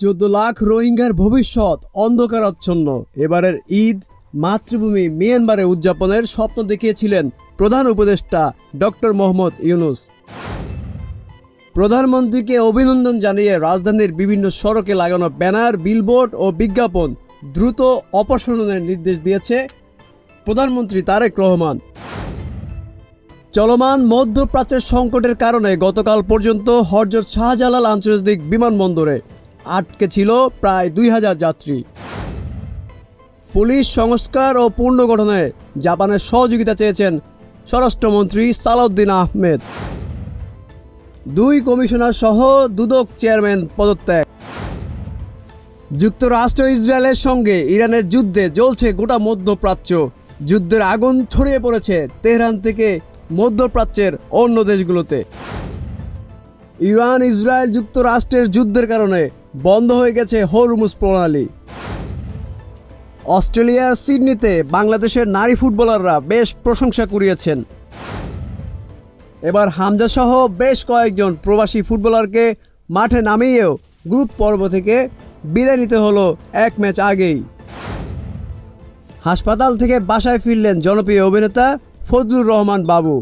14 লাখ রোহিঙ্গার ভবিষ্যৎ অন্ধকারাচ্ছন্ন। এবারের ঈদ মাতৃভূমি মিয়ানমারে উদযাপনের স্বপ্ন দেখিয়েছিলেন প্রধান উপদেষ্টা ডক্টর মোহাম্মদ ইউনূস। প্রধানমন্ত্রীকে অভিনন্দন জানিয়ে রাজধানীর বিভিন্ন সড়কে লাগানো ব্যানার, বিলবোর্ড ও বিজ্ঞাপন দ্রুত অপসারণের নির্দেশ দিয়েছে প্রধানমন্ত্রী তারেক রহমান। চলমান মধ্যপ্রাচ্যের সংকটের কারণে গতকাল পর্যন্ত হযরত শাহজালাল আন্তর্জাতিক বিমানবন্দরে আটকে ছিল প্রায় 2000 যাত্রী। পুলিশ সংস্কার ও পুনর্গঠনে জাপানের সহযোগিতা চেয়েছেন স্বরাষ্ট্রমন্ত্রী সালাউদ্দিন আহমেদ। 2 কমিশনার সহ দুদক চেয়ারম্যান পদত্যাগ। যুক্তরাষ্ট্র ইসরায়েলের সঙ্গে ইরানের যুদ্ধে জ্বলছে গোটা মধ্যপ্রাচ্য। যুদ্ধের আগুন ছড়িয়ে পড়েছে তেহরান থেকে মধ্যপ্রাচ্যের অন্য দেশগুলোতে। ইরান ইসরায়েল যুক্তরাষ্ট্রের যুদ্ধের কারণে বন্ধ হয়ে গেছে হরমুজ প্রণালী। অস্ট্রেলিয়ার সিডনিতে বাংলাদেশের নারী ফুটবলাররা বেশ প্রশংসা কুড়িয়েছেন। এবার হামজা সহ বেশ কয়েকজন প্রবাসী ফুটবলারকে মাঠে নামিয়েও গ্রুপ পর্ব থেকে বিদায় নিতে হলো 1 ম্যাচ আগেই। হাসপাতাল থেকে বাসায় ফিরলেন জনপ্রিয় অভিনেতা ফজলুর রহমান বাবু।